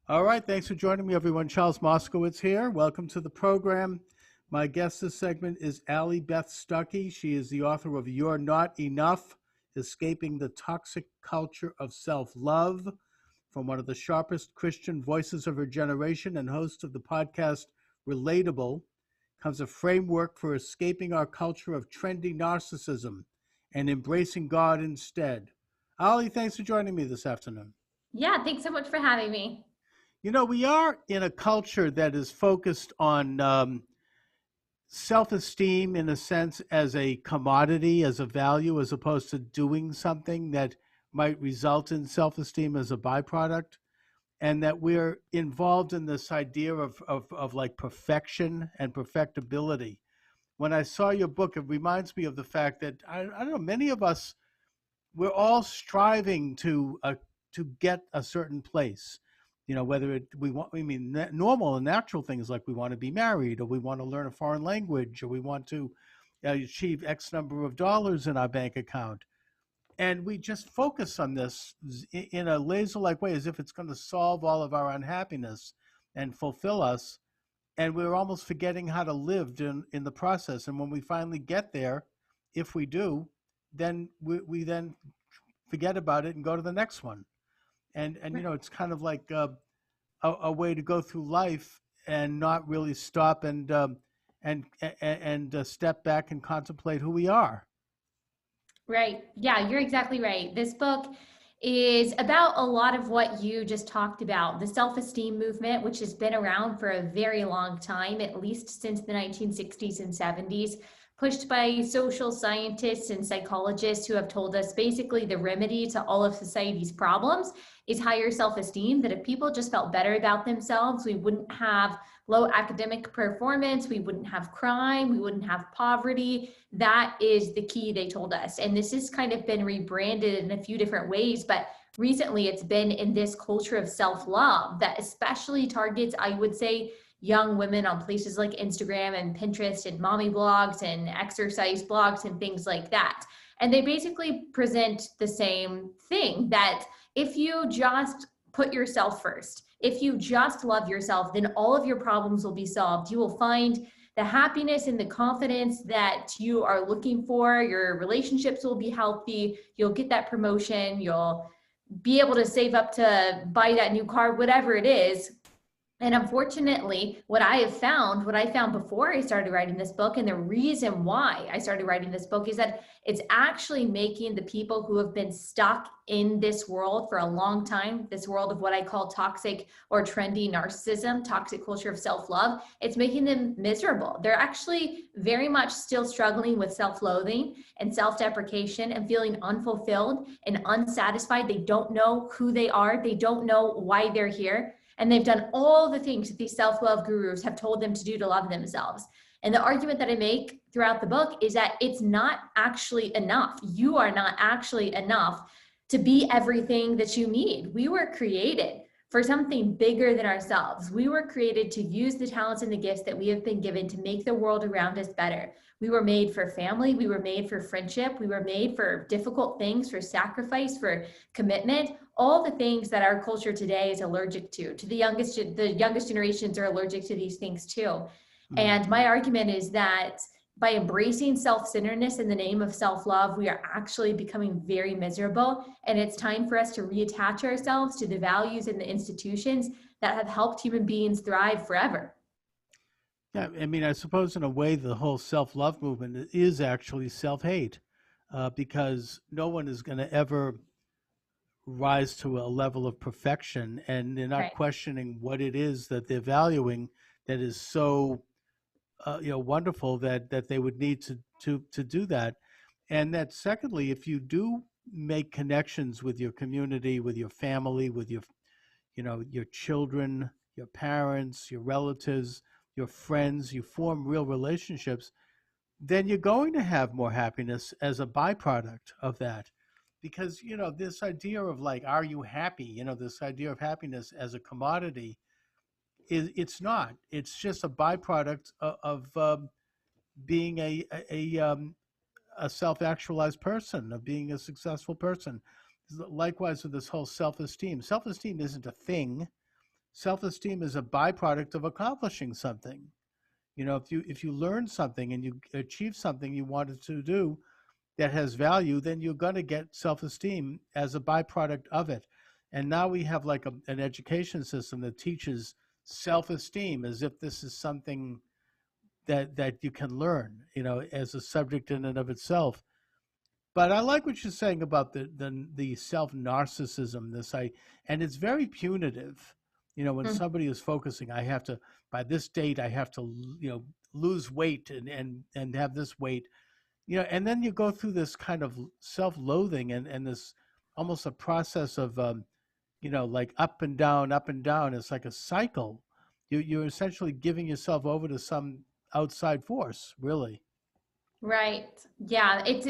All right, thanks for joining me, everyone. Charles Moscowitz here. Welcome to the program. My guest this segment is Allie Beth Stuckey. She is the author of You're Not Enough, Escaping the Toxic Culture of Self-Love, from one of the sharpest Christian voices of her generation, and host of the podcast Relatable. Comes a framework for escaping our culture of trendy narcissism and embracing God instead. Allie, thanks for joining me this afternoon. Yeah, thanks so much for having me. You know, we are in a culture that is focused on self-esteem in a sense as a commodity, as a value, as opposed to doing something that might result in self-esteem as a byproduct. And that we're involved in this idea of like perfection and perfectibility. When I saw your book, it reminds me of the fact that, I don't know, many of us, we're all striving to get a certain place. You know, whether we want, I mean, normal and natural things like we want to be married, or we want to learn a foreign language, or we want to achieve X number of dollars in our bank account. And we just focus on this in a laser-like way, as if it's going to solve all of our unhappiness and fulfill us. And we're almost forgetting how to live in the process. And when we finally get there, if we do, then we then forget about it and go to the next one. And you know, it's kind of like a way to go through life and not really stop and step back and contemplate who we are. Right. Yeah, you're exactly right. This book is about a lot of what you just talked about, the self-esteem movement, which has been around for a very long time, at least since the 1960s and 70s, pushed by social scientists and psychologists who have told us basically the remedy to all of society's problems is higher self-esteem, that if people just felt better about themselves, we wouldn't have low academic performance, we wouldn't have crime, we wouldn't have poverty. That is the key, they told us. And this has kind of been rebranded in a few different ways, but recently it's been in this culture of self-love that especially targets, I would say, young women on places like Instagram and Pinterest and mommy blogs and exercise blogs and things like that. And they basically present the same thing, that if you just put yourself first, if you just love yourself, then all of your problems will be solved. You will find the happiness and the confidence that you are looking for. Your relationships will be healthy. You'll get that promotion. You'll be able to save up to buy that new car, whatever it is. And unfortunately, what I found before I started writing this book, and the reason why I started writing this book, is that it's actually making the people who have been stuck in this world for a long time, this world of what I call toxic or trendy narcissism, toxic culture of self-love, it's making them miserable. They're actually very much still struggling with self-loathing and self-deprecation and feeling unfulfilled and unsatisfied. They don't know who they are. They don't know why they're here. And they've done all the things that these self-love gurus have told them to do to love themselves. And the argument that I make throughout the book is that it's not actually enough. You are not actually enough to be everything that you need. We were created for something bigger than ourselves. We were created to use the talents and the gifts that we have been given to make the world around us better. We were made for family. We were made for friendship. We were made for difficult things, for sacrifice, for commitment, all the things that our culture today is allergic to. The youngest generations are allergic to these things too. Mm-hmm. And my argument is that by embracing self-centeredness in the name of self-love, we are actually becoming very miserable. And it's time for us to reattach ourselves to the values and the institutions that have helped human beings thrive forever. Yeah, I mean, I suppose in a way, the whole self-love movement is actually self-hate, because no one is going to ever rise to a level of perfection, and they're not Right. questioning what it is that they're valuing that is so wonderful that they would need to do that. And that secondly, if you do make connections with your community, with your family, with your children, your parents, your relatives, your friends, you form real relationships, then you're going to have more happiness as a byproduct of that. Because, this idea of like, are you happy? This idea of happiness as a commodity, it's not. It's just a byproduct of being a self-actualized person, of being a successful person. Likewise with this whole self-esteem. Self-esteem isn't a thing. self-esteem is a byproduct of accomplishing something. If you learn something and you achieve something you wanted to do that has value, then you're going to get self-esteem as a byproduct of it. And now we have like an education system that teaches self-esteem as if this is something that you can learn, as a subject in and of itself. But I like what you're saying about the self narcissism. And it's very punitive. When Mm. somebody is focusing, I have to, by this date, I have to, lose weight and have this weight. And then you go through this kind of self-loathing and this almost a process of like up and down, up and down. It's like a cycle. You're essentially giving yourself over to some outside force, really. Right. Yeah, it's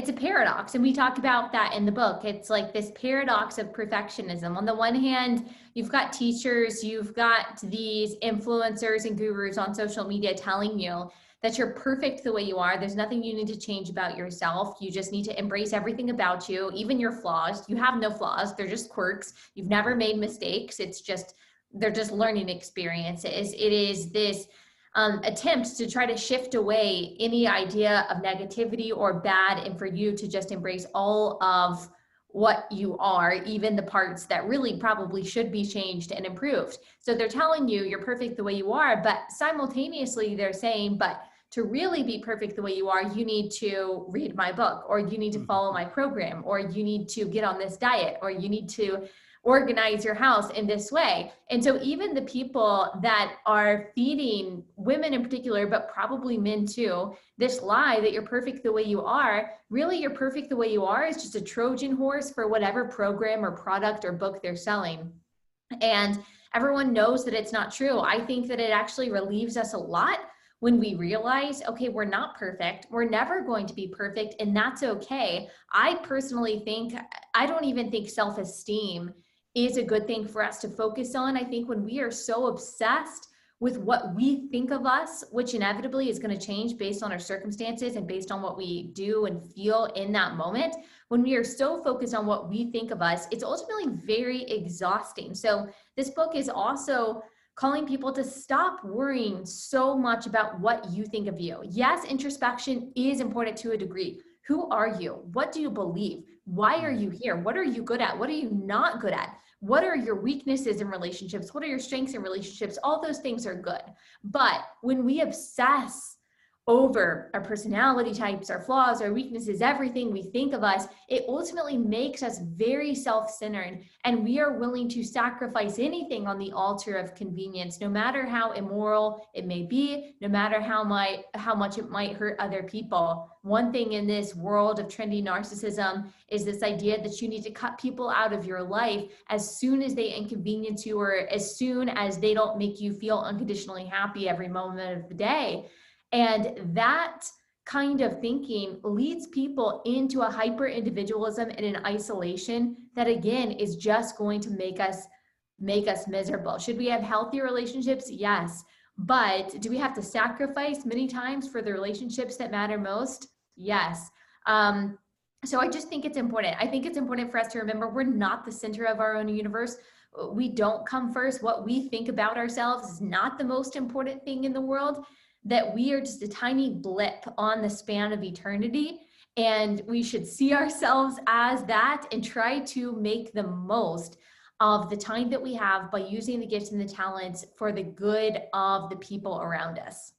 a paradox, and we talk about that in the book. It's like this paradox of perfectionism. On the one hand, you've got teachers, you've got these influencers and gurus on social media telling you that you're perfect the way you are. There's nothing you need to change about yourself. You just need to embrace everything about you, even your flaws. You have no flaws. They're just quirks. You've never made mistakes. They're just learning experiences. It is this attempt to try to shift away any idea of negativity or bad, and for you to just embrace all of what you are, even the parts that really probably should be changed and improved. So they're telling you you're perfect the way you are, but simultaneously they're saying, but to really be perfect the way you are, you need to read my book, or you need to follow my program, or you need to get on this diet, or you need to organize your house in this way. And so even the people that are feeding women in particular, but probably men too, this lie that you're perfect the way you are, really you're perfect the way you are is just a Trojan horse for whatever program or product or book they're selling. And everyone knows that it's not true. I think that it actually relieves us a lot when we realize, okay, we're not perfect. We're never going to be perfect, and that's okay. I personally think, I don't even think self-esteem is a good thing for us to focus on. I think when we are so obsessed with what we think of us, which inevitably is going to change based on our circumstances and based on what we do and feel in that moment, when we are so focused on what we think of us, it's ultimately very exhausting. So this book is also calling people to stop worrying so much about what you think of you. Yes, introspection is important to a degree. Who are you? What do you believe? Why are you here? What are you good at? What are you not good at? What are your weaknesses in relationships? What are your strengths in relationships? All those things are good. But when we obsess over our personality types, our flaws, our weaknesses, everything we think of us, it ultimately makes us very self-centered, and we are willing to sacrifice anything on the altar of convenience, no matter how immoral it may be, no matter how much it might hurt other people. One thing in this world of trendy narcissism is this idea that you need to cut people out of your life as soon as they inconvenience you, or as soon as they don't make you feel unconditionally happy every moment of the day. And that kind of thinking leads people into a hyper individualism and an isolation that, again, is just going to make us miserable. Should we have healthy relationships? Yes. But do we have to sacrifice many times for the relationships that matter most? Yes. So I just think it's important. I think it's important for us to remember we're not the center of our own universe. We don't come first. What we think about ourselves is not the most important thing in the world, that we are just a tiny blip on the span of eternity. And we should see ourselves as that and try to make the most of the time that we have by using the gifts and the talents for the good of the people around us.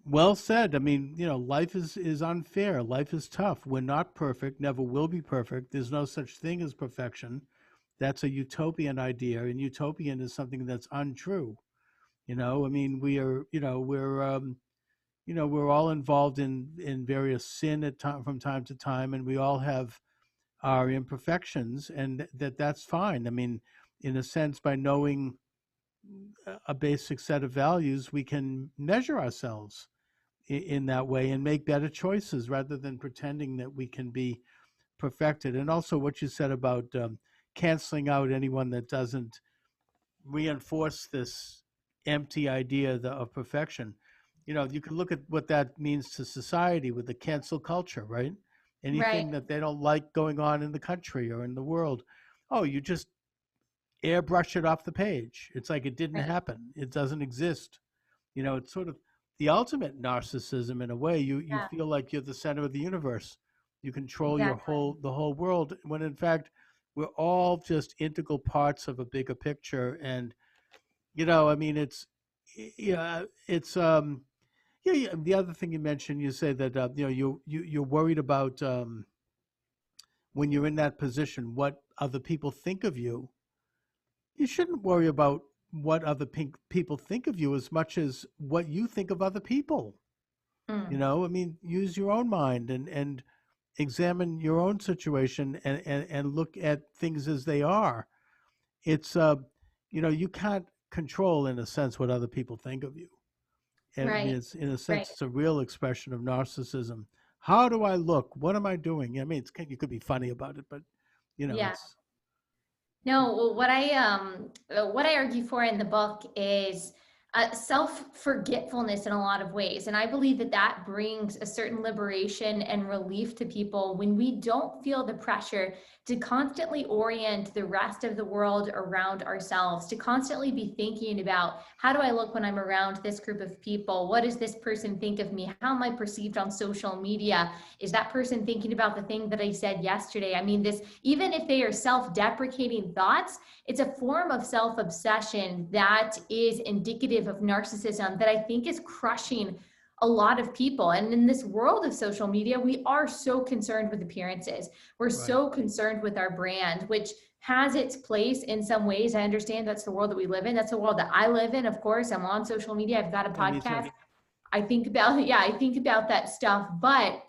Well said. I mean, life is unfair. Life is tough. We're not perfect, never will be perfect. There's no such thing as perfection. That's a utopian idea, and utopian is something that's untrue. I mean, we're all involved in various sin from time to time, and we all have our imperfections, and that's fine. I mean, in a sense, by knowing a basic set of values, we can measure ourselves in that way and make better choices rather than pretending that we can be perfected. And also what you said about canceling out anyone that doesn't reinforce this empty idea of perfection. You can look at what that means to society with the cancel culture, right? Right. Anything that they don't like going on in the country or in the world, oh, you just airbrush it off the page. It's like it didn't Right. happen. It doesn't exist. It's sort of the ultimate narcissism in a way. You Yeah, feel like you're the center of the universe. You control exactly. the whole world, when in fact we're all just integral parts of a bigger picture. And I mean, yeah, it's yeah, yeah. The other thing you mentioned, you say that you're worried about when you're in that position, what other people think of you. You shouldn't worry about what other people think of you as much as what you think of other people. Mm, I mean, use your own mind and examine your own situation and look at things as they are. It's you can't control in a sense what other people think of you. And I mean, right. it's in a Right. sense, it's a real expression of narcissism. How do I look? What am I doing? I mean, you could be funny about it, but Yeah. it's No, well, what I argue for in the book is self-forgetfulness in a lot of ways, and I believe that that brings a certain liberation and relief to people when we don't feel the pressure to constantly orient the rest of the world around ourselves, to constantly be thinking about how do I look when I'm around this group of people? What does this person think of me? How am I perceived on social media? Is that person thinking about the thing that I said yesterday? I mean, this, even if they are self-deprecating thoughts, it's a form of self-obsession that is indicative of narcissism that I think is crushing a lot of people. And in this world of social media, we are so concerned with appearances. We're right. so concerned with our brand, which has its place in some ways. I understand that's the world that we live in. That's the world that I live in. Of course, I'm on social media. I've got a Yeah, me too. podcast. I think about, yeah, I think about that stuff, but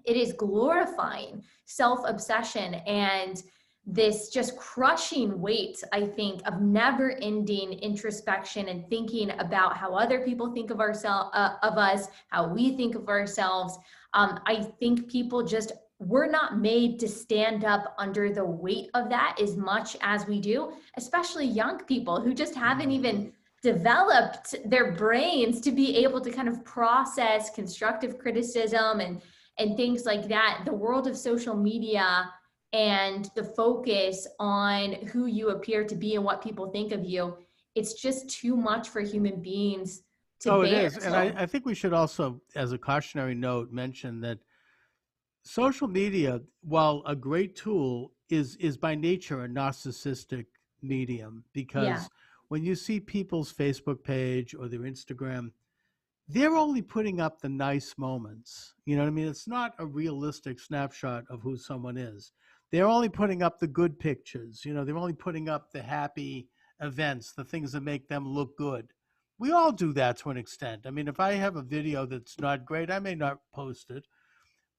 it is glorifying self-obsession and this just crushing weight, I think, of never ending introspection and thinking about how other people think of ourselves, of us, how we think of ourselves. I think people just, we're not made to stand up under the weight of that as much as we do, especially young people who just haven't Mm. even developed their brains to be able to kind of process constructive criticism and things like that. The world of social media and the focus on who you appear to be and what people think of you, it's just too much for human beings to Oh, it bear. is. And So, I think we should also, as a cautionary note, mention that social media, while a great tool, is by nature a narcissistic medium, yeah, because when you see people's Facebook page or their Instagram, they're only putting up the nice moments. You know what I mean? It's not a realistic snapshot of who someone is. They're only putting up the good pictures. They're only putting up the happy events, the things that make them look good. We all do that to an extent. I mean, if I have a video that's not great, I may not post it,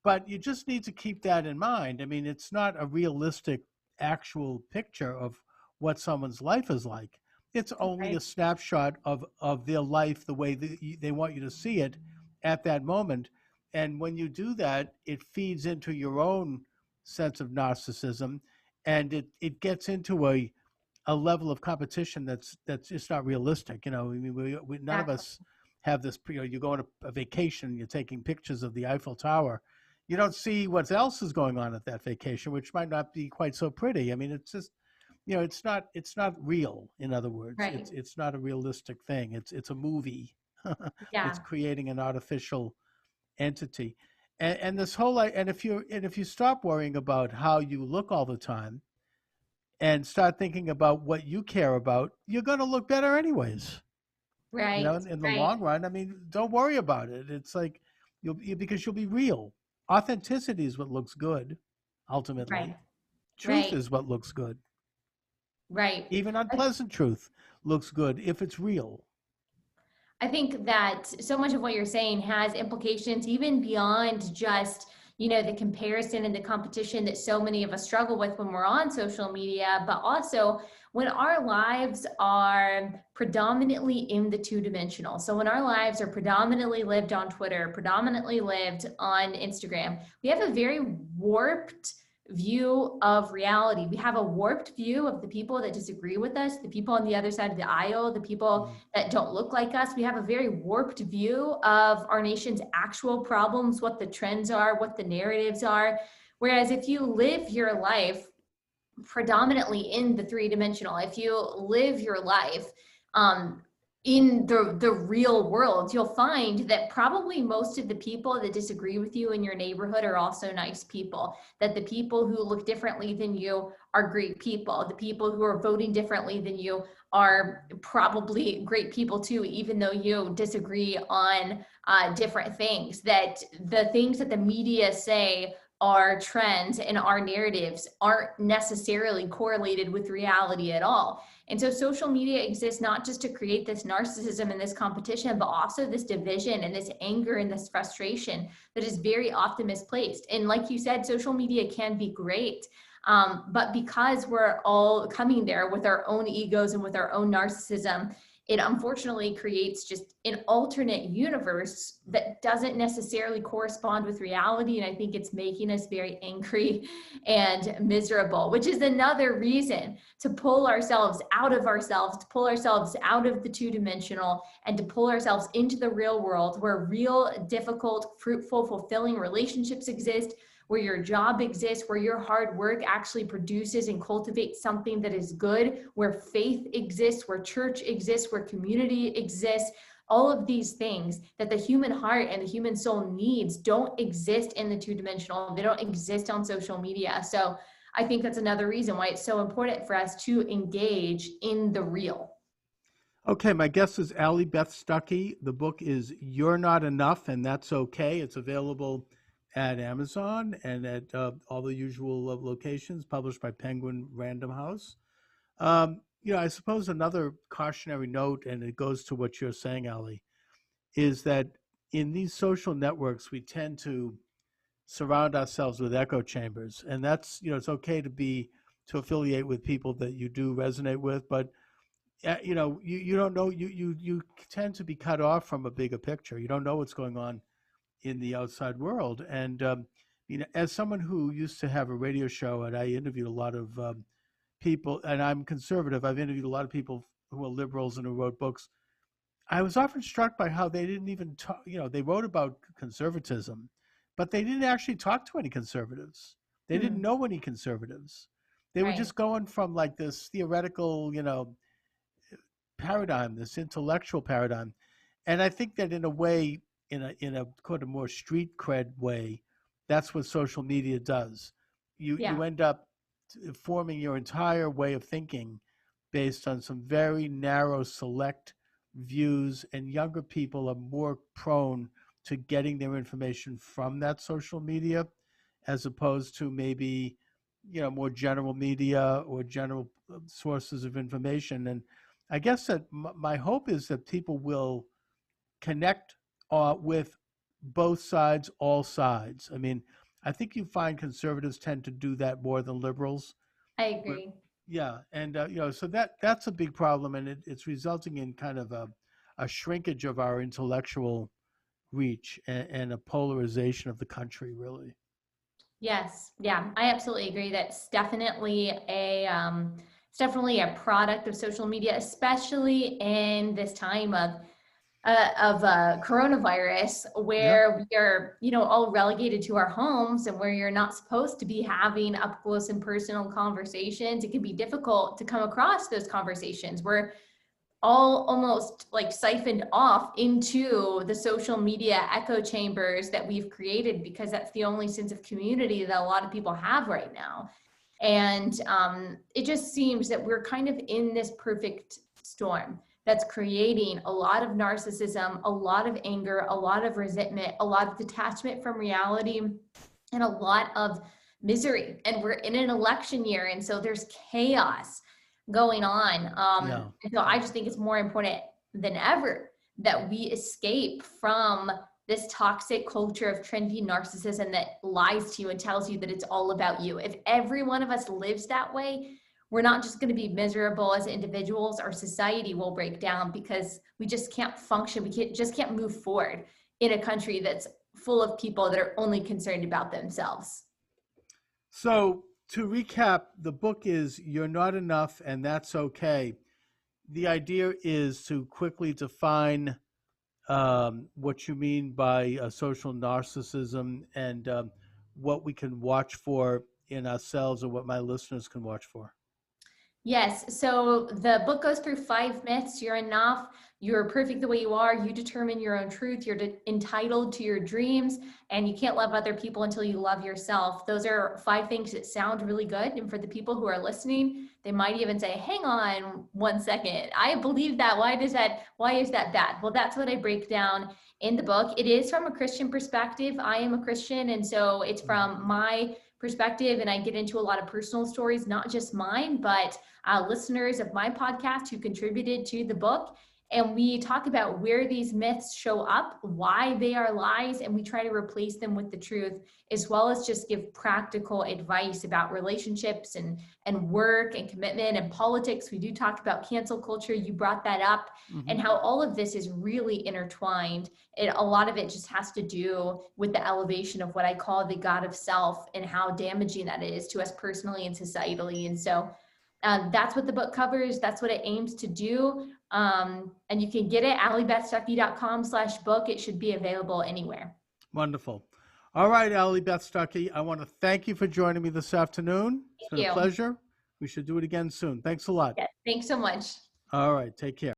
but you just need to keep that in mind. I mean, it's not a realistic, actual picture of what someone's life is like. It's only a right, snapshot of their life the way they want you to see it at that moment. And when you do that, it feeds into your own sense of narcissism, and it gets into a level of competition that's just not realistic. I mean, none of exactly. us have this. You go on a vacation, you're taking pictures of the Eiffel Tower. You don't see what else is going on at that vacation, which might not be quite so pretty. I mean, it's just it's not real. In other words, Right. it's not a realistic thing. It's a movie. It's Yeah. creating an artificial entity, and this whole and if you stop worrying about how you look all the time and start thinking about what you care about, you're going to look better anyways. Right. In the Right. long run, I mean, don't worry about it. It's like because you'll be real. Authenticity is what looks good, Right. ultimately. Truth Right. is what looks good. Right. Even I unpleasant truth looks good if it's real. I think that so much of what you're saying has implications even beyond just, the comparison and the competition that so many of us struggle with when we're on social media, but also when our lives are predominantly in the two-dimensional. So when our lives are predominantly lived on Twitter, predominantly lived on Instagram, we have a very warped view of reality. We have a warped view of the people that disagree with us, the people on the other side of the aisle, the people Mm. that don't look like us. We have a very warped view of our nation's actual problems, what the trends are, what the narratives are. Whereas if you live your life predominantly in the three-dimensional. If you live your life in the real world, you'll find that probably most of the people that disagree with you in your neighborhood are also nice people, that the people who look differently than you are great people, the people who are voting differently than you are probably great people too, even though you disagree on different things, that the things that the media say our trends and our narratives aren't necessarily correlated with reality at all. And so social media exists not just to create this narcissism and this competition, but also this division and this anger and this frustration that is very often misplaced. And like you said, social media can be great. But because we're all coming there with our own egos and with our own narcissism, it unfortunately creates just an alternate universe that doesn't necessarily correspond with reality. And I think it's making us very angry and miserable, which is another reason to pull ourselves, to pull ourselves out of the two-dimensional and to pull ourselves into the real world where real, difficult, fruitful, fulfilling relationships exist, where your job exists, where your hard work actually produces and cultivates something that is good, where faith exists, where church exists, where community exists. All of these things that the human heart and the human soul needs don't exist in the two-dimensional. They don't exist on social media. So I think that's another reason why it's so important for us to engage in the real. Okay, my guest is Allie Beth Stuckey. The book is You're Not Enough, and That's Okay. It's available at Amazon and at all the usual locations, published by Penguin Random House. I suppose another cautionary note, and it goes to what you're saying, Allie, is that in these social networks, we tend to surround ourselves with echo chambers. And that's, it's okay to affiliate with people that you do resonate with, but you don't know, you tend to be cut off from a bigger picture. You don't know what's going on in the outside world. And as someone who used to have a radio show, and I interviewed a lot of people, and I'm conservative, I've interviewed a lot of people who are liberals and who wrote books. I was often struck by how they didn't even talk. They wrote about conservatism, but they didn't actually talk to any conservatives. They didn't know any conservatives. They were just going from like this theoretical, paradigm, this intellectual paradigm. And I think that in a way, in a kind of more street cred way, that's what social media does. You end up forming your entire way of thinking based on some very narrow, select views, and younger people are more prone to getting their information from that social media as opposed to maybe more general media or general sources of information. And I guess that my hope is that people will connect with both sides, all sides. I mean, I think you find conservatives tend to do that more than liberals. I agree. Yeah, and so that's a big problem, and it's resulting in kind of a shrinkage of our intellectual reach and a polarization of the country, really. Yes, yeah, I absolutely agree. That's definitely it's definitely a product of social media, especially in this time of coronavirus, where we are, all relegated to our homes and where you're not supposed to be having up close and personal conversations. It can be difficult to come across those conversations. We're all almost like siphoned off into the social media echo chambers that we've created because that's the only sense of community that a lot of people have right now. And it just seems that we're kind of in this perfect storm that's creating a lot of narcissism, a lot of anger, a lot of resentment, a lot of detachment from reality, and a lot of misery. And we're in an election year, and so there's chaos going on. And so I just think it's more important than ever that we escape from this toxic culture of trendy narcissism that lies to you and tells you that it's all about you. If every one of us lives that way, we're not just going to be miserable as individuals. Our society will break down because we just can't function. We just can't move forward in a country that's full of people that are only concerned about themselves. So to recap, the book is You're Not Enough, and That's Okay. The idea is to quickly define what you mean by social narcissism and what we can watch for in ourselves or what my listeners can watch for? Yes. So the book goes through 5 myths. You're enough. You're perfect the way you are. You determine your own truth. You're entitled to your dreams, and you can't love other people until you love yourself. Those are 5 things that sound really good. And for the people who are listening, they might even say, hang on 1 second. I believe that. Why is that bad? Well, that's what I break down in the book. It is from a Christian perspective. I am a Christian. And so it's from my perspective. And I get into a lot of personal stories, not just mine, but listeners of my podcast who contributed to the book. And we talk about where these myths show up, why they are lies, and we try to replace them with the truth, as well as just give practical advice about relationships and work and commitment and politics. We do talk about cancel culture. You brought that up, and how all of this is really intertwined. A lot of it just has to do with the elevation of what I call the God of self and how damaging that is to us personally and societally. And so that's what the book covers. That's what it aims to do. And you can get it at alliebethstuckey.com/book. It should be available anywhere. Wonderful. All right, Allie Beth Stuckey, I want to thank you for joining me this afternoon. It's been a pleasure. We should do it again soon. Thanks a lot. Yeah, thanks so much. All right, take care.